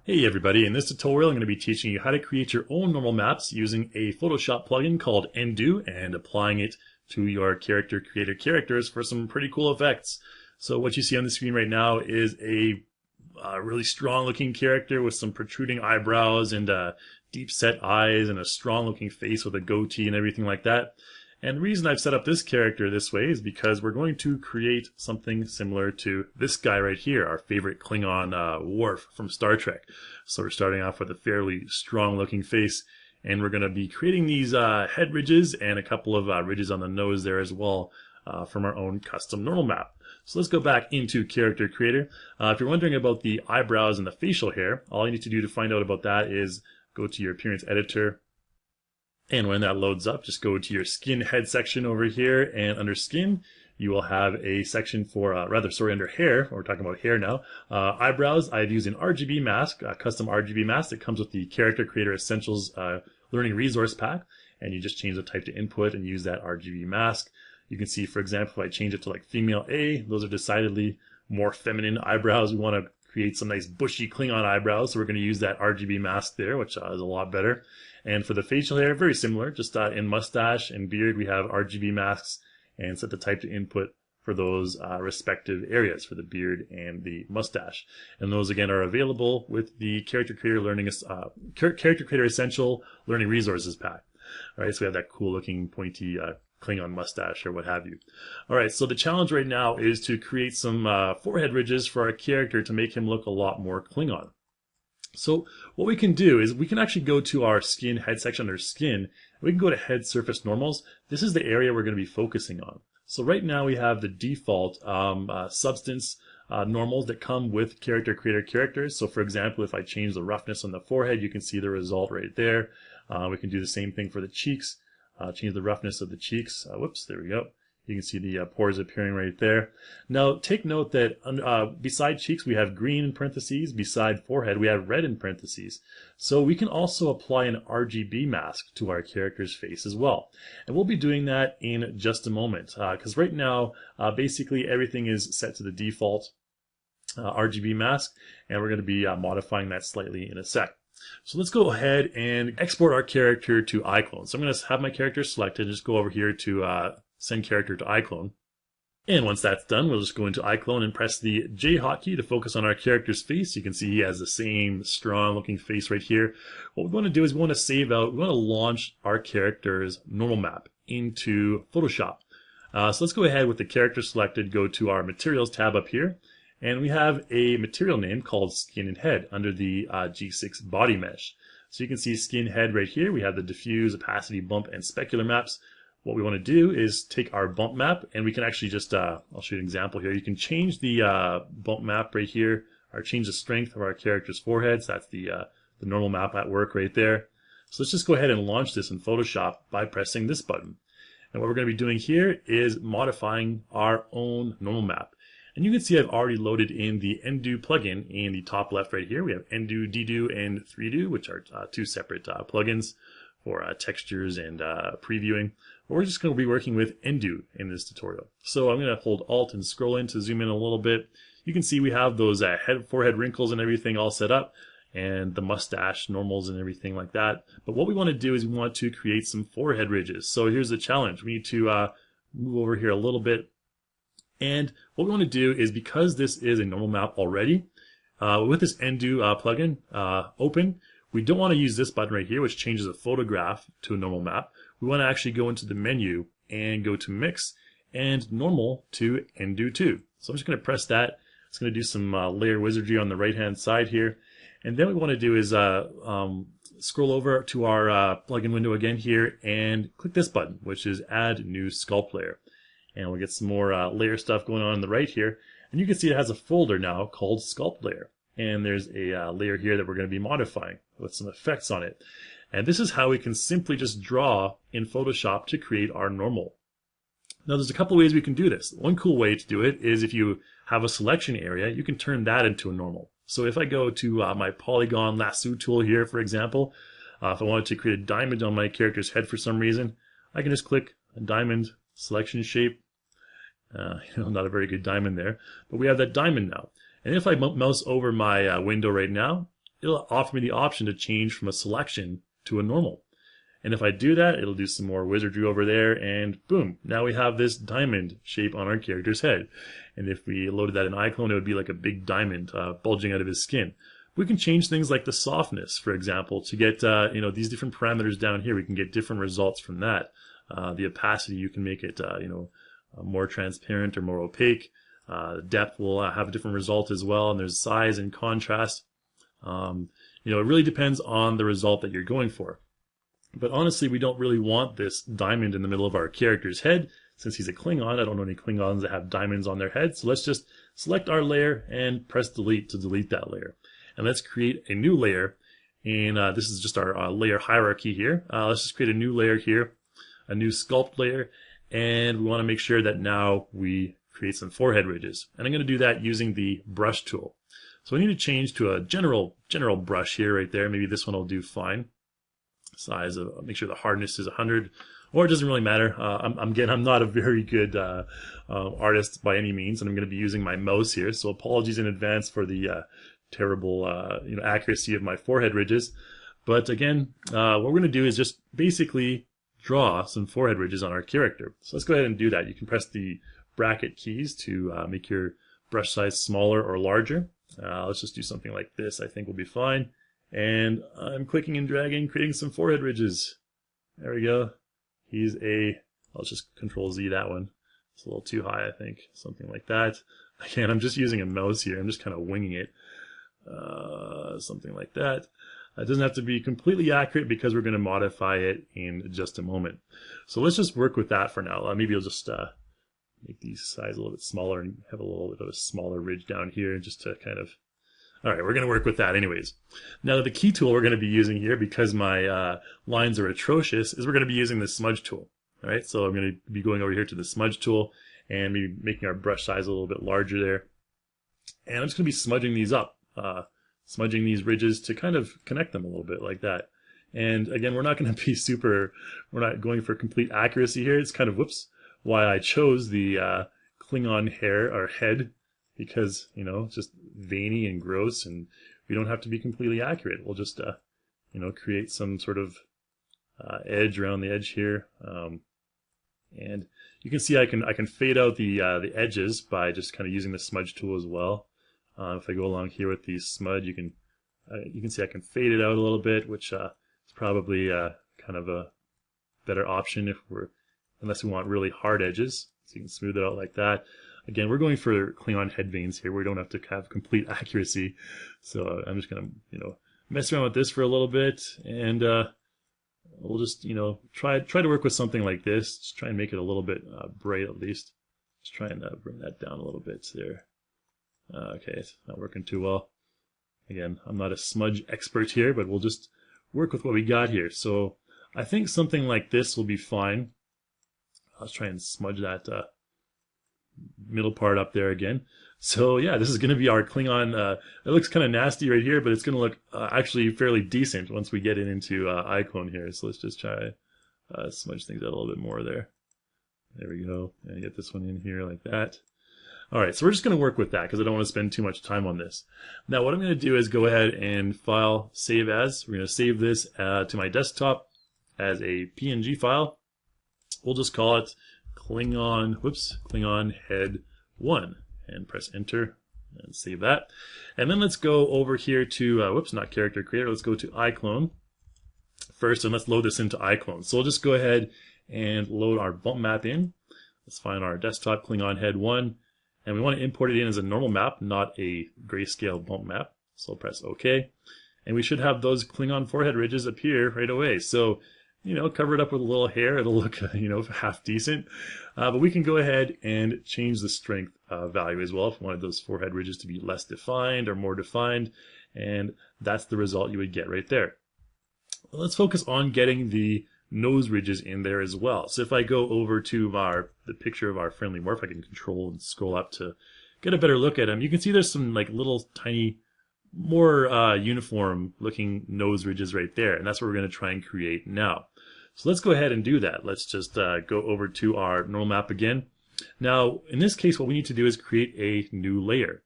Hey everybody, in this tutorial I'm going to be teaching you how to create your own normal maps using a Photoshop plugin called Undo and applying it to your character creator characters for some pretty cool effects. So what you see on the screen right now is a really strong looking character with some protruding eyebrows and deep set eyes and a strong looking face with a goatee and everything like that. And the reason I've set up this character this way is because we're going to create something similar to this guy right here, our favorite Klingon Worf from Star Trek. So we're starting off with a fairly strong looking face, and we're going to be creating these head ridges and a couple of ridges on the nose there as well from our own custom normal map. So let's go back into Character Creator. If you're wondering about the eyebrows and the facial hair, all you need to do to find out about that is go to your Appearance Editor. And when that loads up, just go to your skin head section over here, and under skin, you will have a section for, under hair, we're talking about hair now, eyebrows. I've used an RGB mask, a custom RGB mask that comes with the Character Creator Essentials Learning Resource Pack, and you just change the type to input and use that RGB mask. You can see, for example, if I change it to like female A, those are decidedly more feminine eyebrows. We want to create some nice bushy Klingon eyebrows, so we're going to use that RGB mask there, which is a lot better. And for the facial hair, very similar, just in mustache and beard, we have RGB masks, and set the type to input for those respective areas for the beard and the mustache. And those again are available with the Character Creator Essential Learning Resources Pack. All right, so we have that cool looking pointy Klingon mustache or what have you. All right, so the challenge right now is to create some forehead ridges for our character to make him look a lot more Klingon. So what we can do is we can actually go to our skin head section under skin. We can go to head surface normals. This is the area we're going to be focusing on. So right now we have the default substance normals that come with Character Creator characters. So for example, if I change the roughness on the forehead, you can see the result right there. We can do the same thing for the cheeks. Change the roughness of the cheeks. Whoops, there we go. You can see the pores appearing right there. Now, take note that beside cheeks, we have green in parentheses. Beside forehead, we have red in parentheses. So we can also apply an RGB mask to our character's face as well. And we'll be doing that in just a moment. Because right now, basically everything is set to the default RGB mask. And we're going to be modifying that slightly in a sec. So let's go ahead and export our character to iClone. So I'm going to have my character selected and just go over here to send character to iClone. And once that's done, we'll just go into iClone and press the J hotkey to focus on our character's face. You can see he has the same strong looking face right here. What we want to do is we want to save out, we want to launch our character's normal map into Photoshop. So let's go ahead with the character selected, go to our Materials tab up here. And we have a material name called Skin and Head under the G6 Body Mesh. So you can see Skin Head right here. We have the Diffuse, Opacity, Bump, and Specular maps. What we want to do is take our bump map, and we can actually just, I'll show you an example here. You can change the bump map right here, or change the strength of our character's forehead. So that's the normal map at work right there. So let's just go ahead and launch this in Photoshop by pressing this button. And what we're going to be doing here is modifying our own normal map. And you can see I've already loaded in the Undo plugin in the top left right here. We have Undo, Dedo, and 3Do, which are two separate plugins for textures and previewing. But we're just going to be working with Undo in this tutorial. So I'm going to hold Alt and scroll in to zoom in a little bit. You can see we have those forehead wrinkles and everything all set up, and the mustache normals and everything like that. But what we want to do is we want to create some forehead ridges. So here's the challenge. We need to move over here a little bit. And what we want to do is, because this is a normal map already, with this Undo plugin open, we don't want to use this button right here, which changes a photograph to a normal map. We want to actually go into the menu and go to Mix and Normal to Undo to. So I'm just going to press that. It's going to do some layer wizardry on the right-hand side here. And then what we want to do is scroll over to our plugin window again here and click this button, which is Add New Sculpt Layer. And we'll get some more layer stuff going on the right here. And you can see it has a folder now called Sculpt Layer. And there's a layer here that we're going to be modifying with some effects on it. And this is how we can simply just draw in Photoshop to create our normal. Now there's a couple ways we can do this. One cool way to do it is if you have a selection area, you can turn that into a normal. So if I go to my polygon lasso tool here, for example, if I wanted to create a diamond on my character's head for some reason, I can just click a diamond selection shape. Not a very good diamond there, but we have that diamond now. And if I mouse over my window right now, it'll offer me the option to change from a selection to a normal. And if I do that, it'll do some more wizardry over there, and boom, now we have this diamond shape on our character's head. And if we loaded that in iClone, it would be like a big diamond bulging out of his skin. We can change things like the softness, for example, to get these different parameters down here. We can get different results from that. The opacity, you can make it more transparent or more opaque. Depth will have a different result as well, and there's size and contrast. It really depends on the result that you're going for. But honestly, we don't really want this diamond in the middle of our character's head. Since he's a Klingon, I don't know any Klingons that have diamonds on their head. So let's just select our layer and press delete to delete that layer. And let's create a new layer. And this is just our layer hierarchy here. Let's just create a new layer here, a new sculpt layer. And we want to make sure that now we create some forehead ridges. And I'm going to do that using the brush tool. So I need to change to a general brush here right there. Maybe this one will do fine. Size of, make sure the hardness is 100, or it doesn't really matter. I'm not a very good artist by any means, and I'm going to be using my mouse here. So apologies in advance for the terrible accuracy of my forehead ridges. But again, what we're going to do is just basically draw some forehead ridges on our character. So let's go ahead and do that. You can press the bracket keys to make your brush size smaller or larger. Let's just do something like this. I think will be fine. And I'm clicking and dragging, creating some forehead ridges. There we go. I'll just Control Z that one. It's a little too high, I think. Something like that. Again, I'm just using a mouse here. I'm just kind of winging it. Something like that. It doesn't have to be completely accurate because we're going to modify it in just a moment. So let's just work with that for now. Maybe I'll just make these size a little bit smaller and have a little bit of a smaller ridge down here just to kind of... Alright, we're going to work with that anyways. Now the key tool we're going to be using here, because my lines are atrocious, is we're going to be using the smudge tool. Alright, so I'm going to be going over here to the smudge tool and maybe making our brush size a little bit larger there. And I'm just going to be smudging these up. Smudging these ridges to kind of connect them a little bit like that. And again, we're not going to be we're not going for complete accuracy here. It's kind of, why I chose the Klingon hair or head. Because, it's just veiny and gross, and we don't have to be completely accurate. We'll just, create some sort of edge around the edge here. And you can see I can fade out the edges by just kind of using the smudge tool as well. If I go along here with the smudge, you can see I can fade it out a little bit, which is probably kind of a better option unless we want really hard edges. So you can smooth it out like that. Again, we're going for Klingon head veins here. We don't have to have complete accuracy. So I'm just going to, mess around with this for a little bit. And we'll just, try to work with something like this. Just try and make it a little bit bright at least. Just try and bring that down a little bit there. Okay, it's not working too well. Again, I'm not a smudge expert here, but we'll just work with what we got here. So I think something like this will be fine. Let's try and smudge that middle part up there again. So yeah, this is going to be our Klingon. It looks kind of nasty right here, but it's going to look actually fairly decent once we get it into iClone here. So let's just try smudge things out a little bit more there. There we go. And get this one in here like that. Alright, so we're just going to work with that because I don't want to spend too much time on this. Now what I'm going to do is go ahead and File, Save As. We're going to save this to my desktop as a PNG file. We'll just call it Klingon Head 1 and press Enter and save that. And then let's go over here to, not Character Creator, let's go to iClone first and let's load this into iClone. So we'll just go ahead and load our bump map in. Let's find our desktop Klingon Head 1. And we want to import it in as a normal map, not a grayscale bump map. So I'll press OK. And we should have those Klingon forehead ridges appear right away. So, cover it up with a little hair. It'll look, half decent. But we can go ahead and change the strength value as well if we wanted those forehead ridges to be less defined or more defined. And that's the result you would get right there. Well, let's focus on getting the nose ridges in there as well. So if I go over to the picture of our friendly morph, I can control and scroll up to get a better look at him. You can see there's some little tiny, more uniform looking nose ridges right there, and that's what we're going to try and create now. So let's go ahead and do that. Let's just go over to our normal map again. Now in this case what we need to do is create a new layer.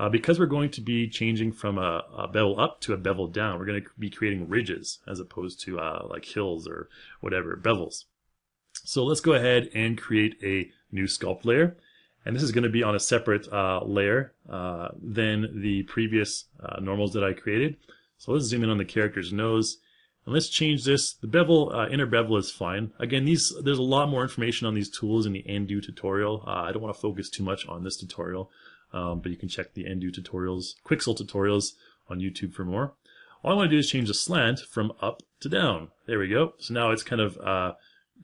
Because we're going to be changing from a bevel up to a bevel down, we're going to be creating ridges as opposed to like hills or whatever, bevels. So let's go ahead and create a new sculpt layer. And this is going to be on a separate layer than the previous normals that I created. So let's zoom in on the character's nose. And let's change this. The bevel, inner bevel is fine. Again, there's a lot more information on these tools in the Undo tutorial. I don't want to focus too much on this tutorial, but you can check the Undo tutorials, Quixel tutorials on YouTube for more. All I want to do is change the slant from up to down. There we go. So now it's kind of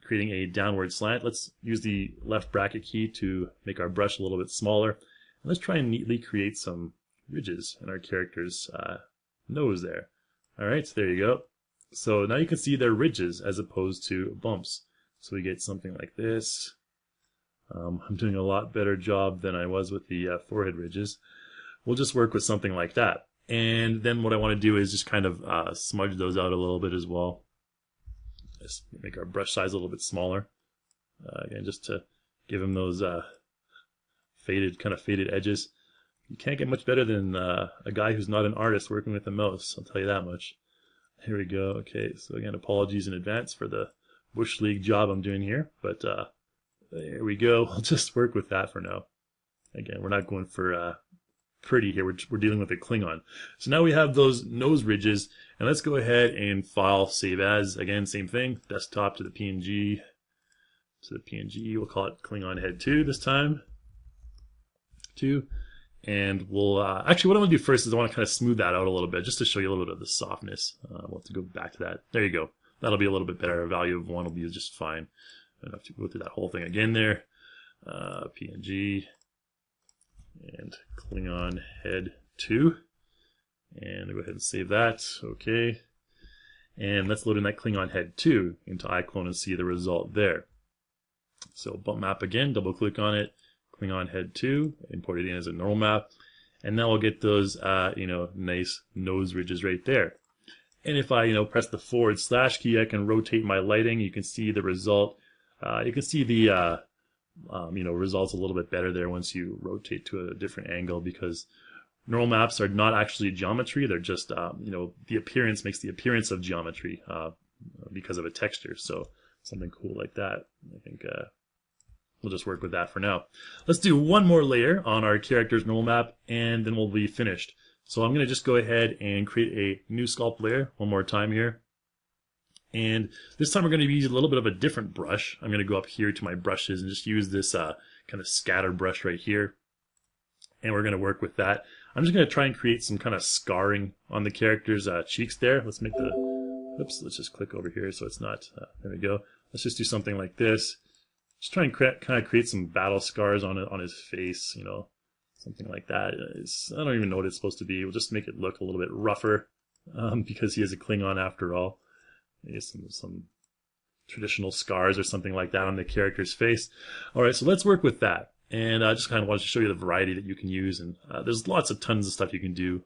creating a downward slant. Let's use the left bracket key to make our brush a little bit smaller. And let's try and neatly create some ridges in our character's nose there. All right, so there you go. So now you can see they're ridges as opposed to bumps. So we get something like this. I'm doing a lot better job than I was with the forehead ridges. We'll just work with something like that. And then what I want to do is just kind of smudge those out a little bit as well. Just make our brush size a little bit smaller. Again, just to give them those kind of faded edges. You can't get much better than a guy who's not an artist working with a mouse, I'll tell you that much. Here we go. Okay, so again, apologies in advance for the Bush League job I'm doing here, but there we go. We'll just work with that for now. Again, we're not going for pretty here. We're dealing with a Klingon. So now we have those nose ridges, and let's go ahead and file save as. Again, same thing. Desktop to the PNG. To the PNG, we'll call it Klingon head 2 this time. 2. And we'll, actually what I want to do first is I want to kind of smooth that out a little bit, just to show you a little bit of the softness. We'll have to go back to that. There you go. That'll be a little bit better. A value of 1 will be just fine. I don't have to go through that whole thing again there. PNG and Klingon head 2. And go ahead and save that. Okay. And let's load in that Klingon head 2 into iClone and see the result there. So bump map again, double click on it. Klingon head 2, import it in as a normal map, and now we'll get those, nice nose ridges right there. And if I, press the / key, I can rotate my lighting. You can see the result. You can see the, results a little bit better there once you rotate to a different angle, because normal maps are not actually geometry. They're just, the appearance makes the appearance of geometry because of a texture. So something cool like that. I think. We'll just work with that for now. Let's do one more layer on our character's normal map, and then we'll be finished. So I'm going to just go ahead and create a new sculpt layer one more time here. And this time we're going to use a little bit of a different brush. I'm going to go up here to my brushes and just use this kind of scatter brush right here. And we're going to work with that. I'm just going to try and create some kind of scarring on the character's cheeks there. Let's make the... Oops, let's just click over here so it's not... there we go. Let's just do something like this. Just try and kind of create some battle scars on his face, something like that. I don't even know what it's supposed to be. We'll just make it look a little bit rougher because he is a Klingon after all. Maybe some traditional scars or something like that on the character's face. All right, so let's work with that. And I just kind of wanted to show you the variety that you can use. And there's tons of stuff you can do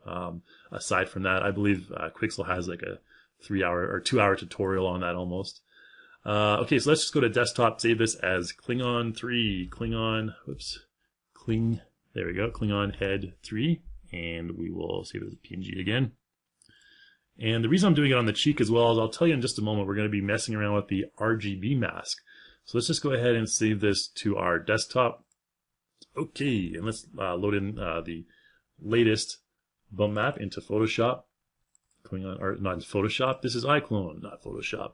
aside from that. I believe Quixel has like a 3-hour or 2-hour tutorial on that almost. Okay, so let's just go to desktop, save this as Klingon 3, there we go, Klingon head 3, and we will save it as a PNG again. And the reason I'm doing it on the cheek as well is I'll tell you in just a moment, we're going to be messing around with the RGB mask. So let's just go ahead and save this to our desktop. Okay, and let's load in the latest bump map into Photoshop. Klingon, or not in Photoshop, this is iClone, not Photoshop.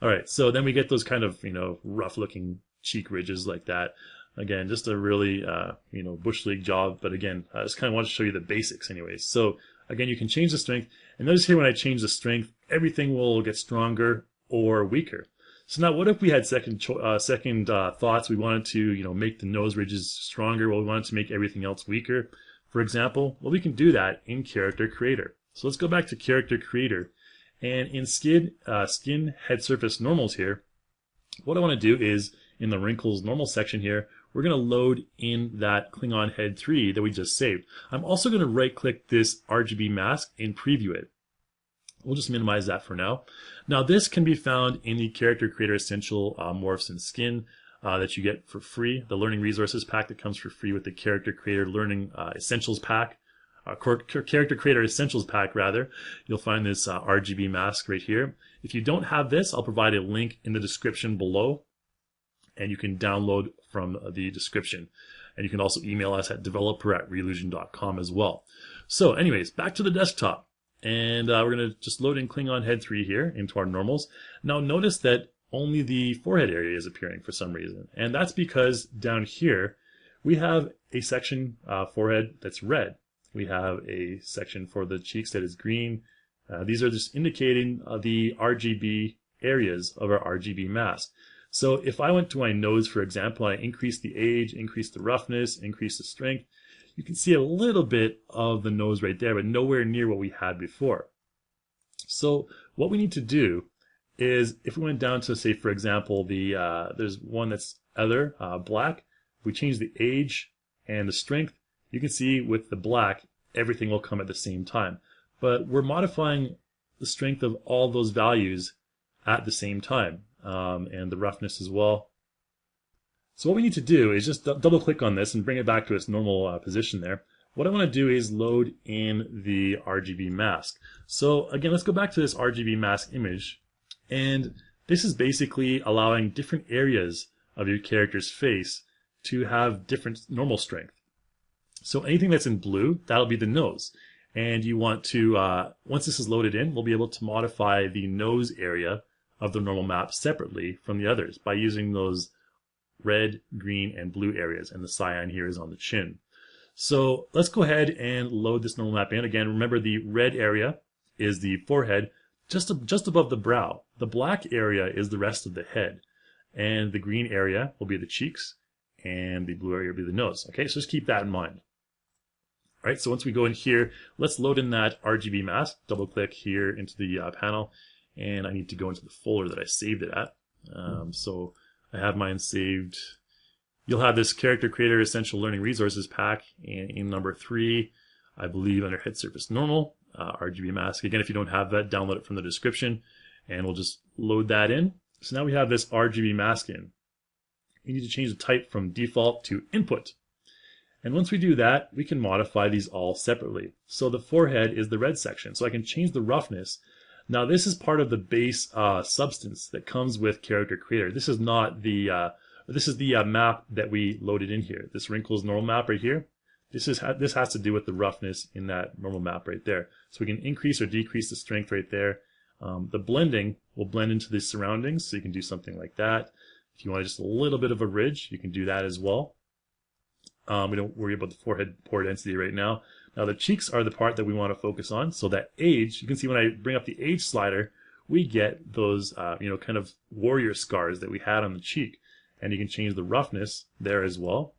All right, so then we get those kind of, rough-looking cheek ridges like that. Again, just a really, Bush League job. But again, I just kind of want to show you the basics anyways. So again, you can change the strength. And notice here when I change the strength, everything will get stronger or weaker. So now what if we had second thoughts? We wanted to, make the nose ridges stronger. Well, we wanted to make everything else weaker, for example. Well, we can do that in Character Creator. So let's go back to Character Creator. And in skin head surface normals here, what I want to do is in the wrinkles normal section here, we're going to load in that Klingon head 3 that we just saved. I'm also going to right click this RGB mask and preview it. We'll just minimize that for now. Now this can be found in the Character Creator Essential Morphs and Skin. that you get for free, the Learning Resources pack that comes for free with the Character Creator Learning Essentials pack, Character Creator Essentials pack rather. You'll find this RGB mask right here. If you don't have this, I'll provide a link in the description below, and you can download from the description. And you can also email us at developer@reallusion.com as well. So anyways, back to the desktop. And we're going to just load in Klingon Head 3 here into our normals. Now notice that only the forehead area is appearing for some reason. And that's because down here we have a section forehead that's red. We have a section for the cheeks that is green. These are just indicating the RGB areas of our RGB mask. So if I went to my nose, for example, I increased the age, increased the roughness, increased the strength, you can see a little bit of the nose right there, but nowhere near what we had before. So what we need to do is, if we went down to, say, for example, there's one that's other, black, if we change the age and the strength, you can see with the black, everything will come at the same time. But we're modifying the strength of all those values at the same time, and the roughness as well. So what we need to do is just double click on this and bring it back to its normal position there. What I want to do is load in the RGB mask. So again, let's go back to this RGB mask image. And this is basically allowing different areas of your character's face to have different normal strength. So anything that's in blue, that'll be the nose. And you want to, once this is loaded in, we'll be able to modify the nose area of the normal map separately from the others by using those red, green, and blue areas. And the cyan here is on the chin. So let's go ahead and load this normal map in. Again, remember the red area is the forehead just above the brow. The black area is the rest of the head. And the green area will be the cheeks, and the blue area will be the nose. Okay, so just keep that in mind. All right, so once we go in here, let's load in that RGB mask. Double click here into the panel, and I need to go into the folder that I saved it at. So I have mine saved. You'll have this Character Creator Essential Learning Resources pack in number 3, I believe, under Head Surface Normal, RGB mask. Again, if you don't have that, download it from the description, and we'll just load that in. So now we have this RGB mask in. You need to change the type from default to input. And once we do that, we can modify these all separately. So the forehead is the red section, so I can change the roughness. Now this is part of the base substance that comes with Character Creator. This is not the map that we loaded in here. This wrinkles normal map right here. This has to do with the roughness in that normal map right there. So we can increase or decrease the strength right there. The blending will blend into the surroundings, so you can do something like that. If you want just a little bit of a ridge, you can do that as well. We don't worry about the forehead pore density right now. Now the cheeks are the part that we want to focus on. So that age, you can see when I bring up the age slider, we get those kind of warrior scars that we had on the cheek. And you can change the roughness there as well.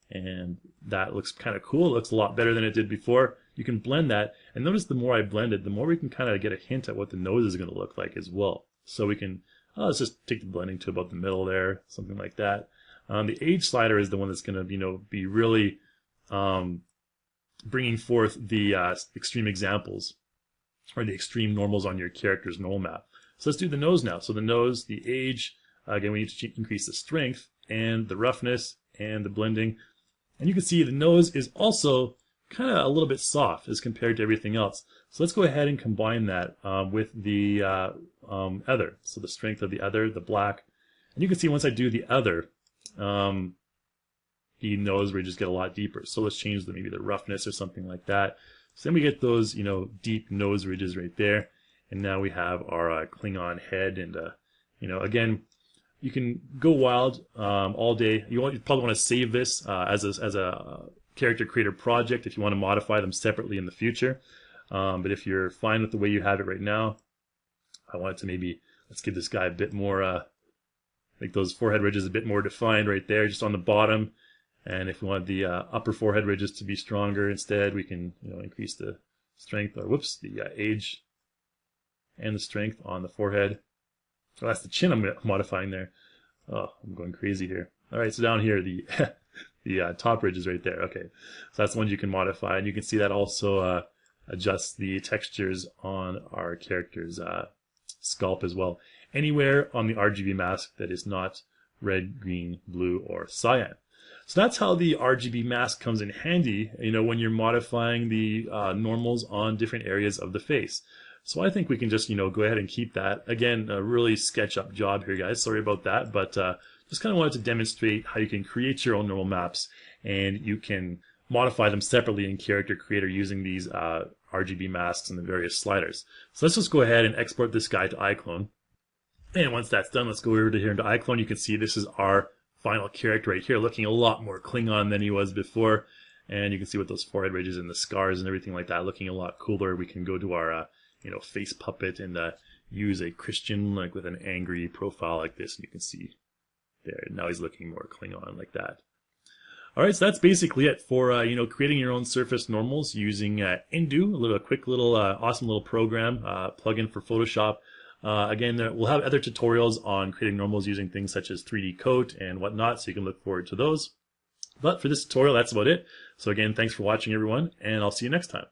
And that looks kind of cool. It looks a lot better than it did before. You can blend that. And notice the more I blend it, the more we can kind of get a hint at what the nose is going to look like as well. So we can, let's just take the blending to about the middle there, something like that. The age slider is the one that's going to, be really bringing forth the extreme examples or the extreme normals on your character's normal map. So let's do the nose now. So the nose, the age, again, we need to increase the strength and the roughness and the blending. And you can see the nose is also kind of a little bit soft as compared to everything else. So let's go ahead and combine that with the other. So the strength of the other, the black. And you can see once I do the other, the nose ridges get a lot deeper. So let's change maybe the roughness or something like that. So then we get those, deep nose ridges right there. And now we have our Klingon head. And, again, you can go wild all day. You probably want to save this as a Character Creator project if you want to modify them separately in the future. But if you're fine with the way you have it right now, I want to let's give this guy a bit more, make those forehead ridges a bit more defined right there, just on the bottom. And if we want the upper forehead ridges to be stronger instead, we can increase the strength, or the age and the strength on the forehead. So that's the chin I'm modifying there. Oh, I'm going crazy here. All right, so down here, the top ridge is right there. Okay, so that's the one you can modify, and you can see that also adjusts the textures on our character's scalp as well. Anywhere on the RGB mask that is not red, green, blue, or cyan. So that's how the RGB mask comes in handy, when you're modifying the normals on different areas of the face. So I think we can just, go ahead and keep that. Again, a really SketchUp job here, guys. Sorry about that, but just kind of wanted to demonstrate how you can create your own normal maps, and you can modify them separately in Character Creator using these RGB masks and the various sliders. So let's just go ahead and export this guy to iClone. And once that's done, let's go over to here into iClone. You can see this is our final character right here, looking a lot more Klingon than he was before. And you can see with those forehead ridges and the scars and everything like that, looking a lot cooler. We can go to our face puppet and use a Christian like with an angry profile like this, and you can see there. Now he's looking more Klingon like that. All right, so that's basically it for creating your own surface normals using Undo, a quick little awesome little program plugin for Photoshop. Again, we'll have other tutorials on creating normals using things such as 3D Coat and whatnot, so you can look forward to those. But for this tutorial, that's about it. So again, thanks for watching, everyone, and I'll see you next time.